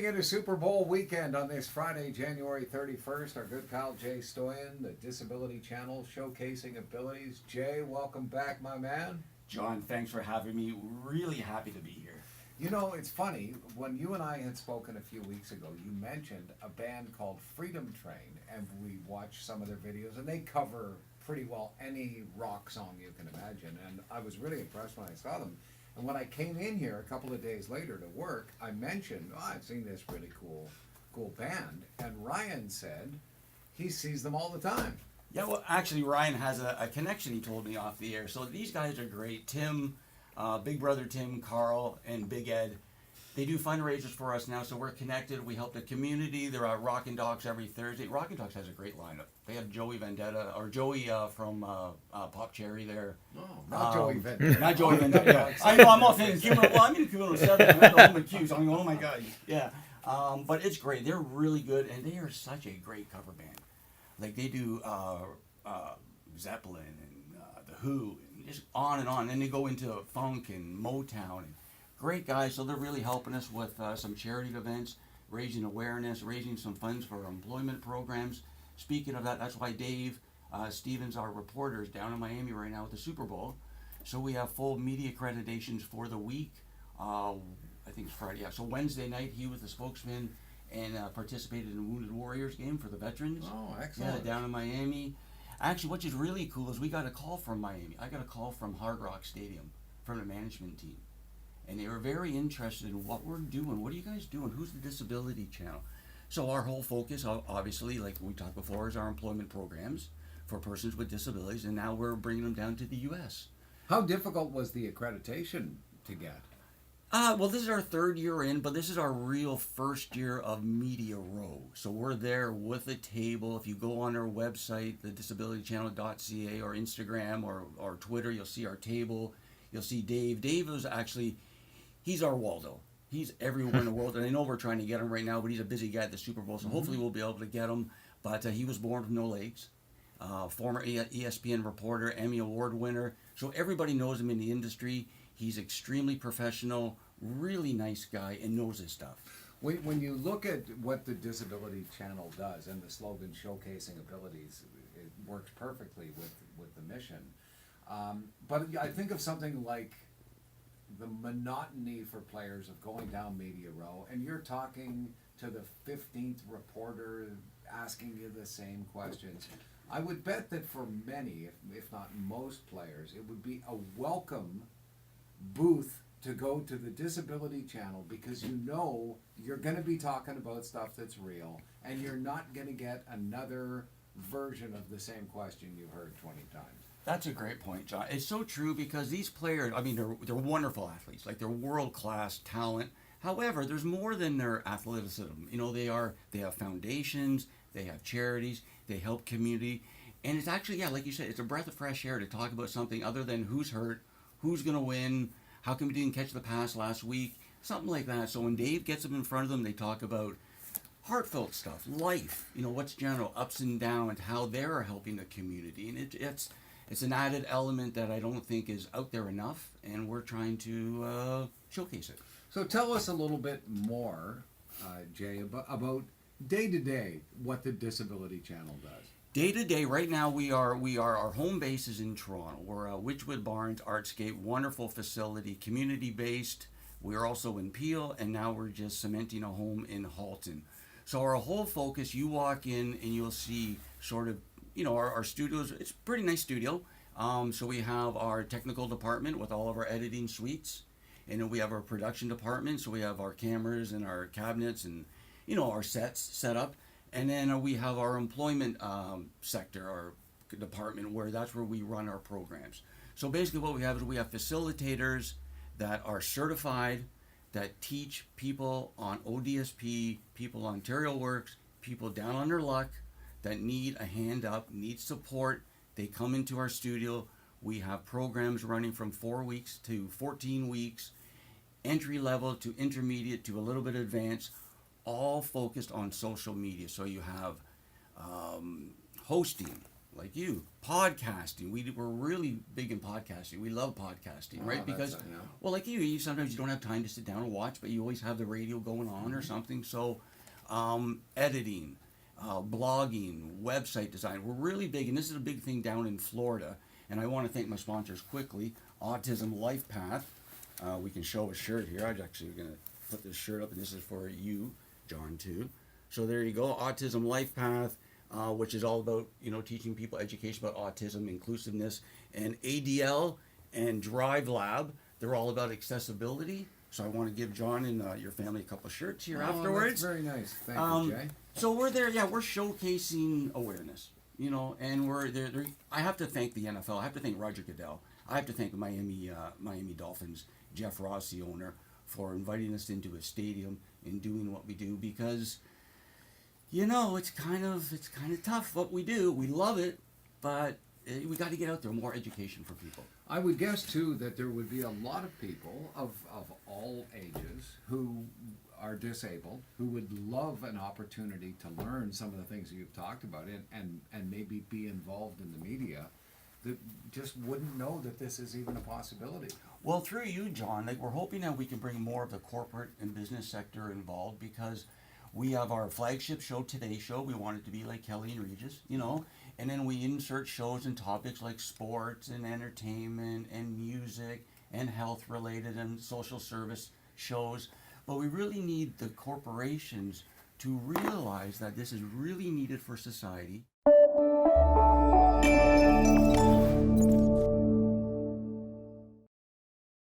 Heading into Super Bowl weekend on this Friday, January 31st, our good pal Jay Stoyan, the Disability Channel, showcasing abilities. Jay, welcome back, my man. John, thanks for having me. Really happy to be here. You know, it's funny, when you and I had spoken a few weeks ago, you mentioned a band called Freedom Train, and we watched some of their videos, and they cover pretty well any rock song you can imagine, and I was really impressed when I saw them. And when I came in here a couple of days later to work, I mentioned, I've seen this really cool band, and Ryan said he sees them all the time. Yeah, well, actually, Ryan has a connection, he told me off the air. So these guys are great. Tim, Big Brother Tim, Carl, and Big Ed, they do fundraisers for us now, so we're connected. We help the community. They're at Rockin' Docs every Thursday. Rockin' Docs has a great lineup. They have Joey Vendetta, or Joey from Pop Cherry there. No, not Joey Vendetta. Not Joey Vendetta, yeah. I know, I'm all thinking Q107. Well, I'm in Q107. I'm at the home of Q, so I'm going, oh my God. Yeah. But it's great. They're really good, and they are such a great cover band. Like, they do Zeppelin and The Who, and just on and on. And they go into funk and Motown. And great guys, so they're really helping us with some charity events, raising awareness, raising some funds for employment programs. Speaking of that, that's why Dave Stevens, our reporter, is down in Miami right now with the Super Bowl. So we have full media accreditations for the week. I think it's Friday. Yeah. So Wednesday night, he was the spokesman and participated in the Wounded Warriors game for the veterans. Oh, excellent. Yeah, down in Miami. Actually, which is really cool is we got a call from Miami. I got a call from Hard Rock Stadium from the management team. And they were very interested in what we're doing. What are you guys doing? Who's the Disability Channel? So our whole focus, obviously, like we talked before, is our employment programs for persons with disabilities. And now we're bringing them down to the U.S. How difficult was the accreditation to get? Well, this is our third year in, but this is our real first year of Media Row. So we're there with a table. If you go on our website, the disabilitychannel.ca, or Instagram or Twitter, you'll see our table. You'll see Dave. Dave is actually, he's our Waldo. He's everywhere in the world, and I know we're trying to get him right now, but he's a busy guy at the Super Bowl, so hopefully we'll be able to get him. But he was born with no legs. Former ESPN reporter, Emmy Award winner. So everybody knows him in the industry. He's extremely professional, really nice guy, and knows his stuff. When you look at what the Disability Channel does, and the slogan showcasing abilities, it works perfectly with the mission. But I think of something like the monotony for players of going down Media Row, and you're talking to the 15th reporter asking you the same questions. I would bet that for many, if not most players, it would be a welcome booth to go to the Disability Channel, because you know you're going to be talking about stuff that's real, and you're not going to get another version of the same question you've heard 20 times. That's a great point, John. It's so true, because these players, I mean, they're wonderful athletes. Like, they're world-class talent. However, there's more than their athleticism. You know, they have foundations, they have charities, they help community. And it's actually, yeah, like you said, it's a breath of fresh air to talk about something other than who's hurt, who's going to win, how come we didn't catch the pass last week, something like that. So when Dave gets them in front of them, they talk about heartfelt stuff, life, you know, what's general, ups and downs, how they're helping the community. And it's an added element that I don't think is out there enough, and we're trying to showcase it. So tell us a little bit more, Jay, about day-to-day what the Disability Channel does. Day to day, right now our home base is in Toronto. We're Witchwood Barns Artscape, wonderful facility, community based. We're also in Peel, and now we're just cementing a home in Halton. So our whole focus, you walk in and you'll see sort of, you know, our studios. It's a pretty nice studio. So we have our technical department with all of our editing suites, and then we have our production department. So we have our cameras and our cabinets and, you know, our sets set up. And then we have our employment sector, our department, where that's where we run our programs. So basically what we have is we have facilitators that are certified, that teach people on ODSP, people on Ontario Works, people down on their luck that need a hand up, need support. They come into our studio. We have programs running from 4 weeks to 14 weeks, entry level to intermediate to a little bit advanced, all focused on social media. So you have hosting, like you, podcasting. We're really big in podcasting. We love podcasting, right? Because, yeah. well, like you sometimes you don't have time to sit down and watch, but you always have the radio going on or something. So, editing, blogging, website design. We're really big, and this is a big thing down in Florida. And I want to thank my sponsors quickly. Autism Life Path. We can show a shirt here. I'm actually going to put this shirt up, and this is for you, John, too. So there you go, Autism Life Path, which is all about, teaching people education about autism, inclusiveness, and ADL and Drive Lab. They're all about accessibility. So I want to give John and your family a couple of shirts here afterwards. That's very nice. Thank you, Jay. So we're there, we're showcasing awareness, and we're there. I have to thank the NFL. I have to thank Roger Goodell. I have to thank Miami Dolphins, Jeff Ross, the owner, for inviting us into a stadium and doing what we do, because it's kind of tough what we do. We love it, but we got to get out there, more education for people. I would guess too that there would be a lot of people of all ages who are disabled who would love an opportunity to learn some of the things that you've talked about and maybe be involved in the media that just wouldn't know that this is even a possibility. Well, through you, John, we're hoping that we can bring more of the corporate and business sector involved, because we have our flagship show, Today Show. We want it to be like Kelly and Regis, and then we insert shows and topics like sports and entertainment and music and health related and social service shows. But we really need the corporations to realize that this is really needed for society.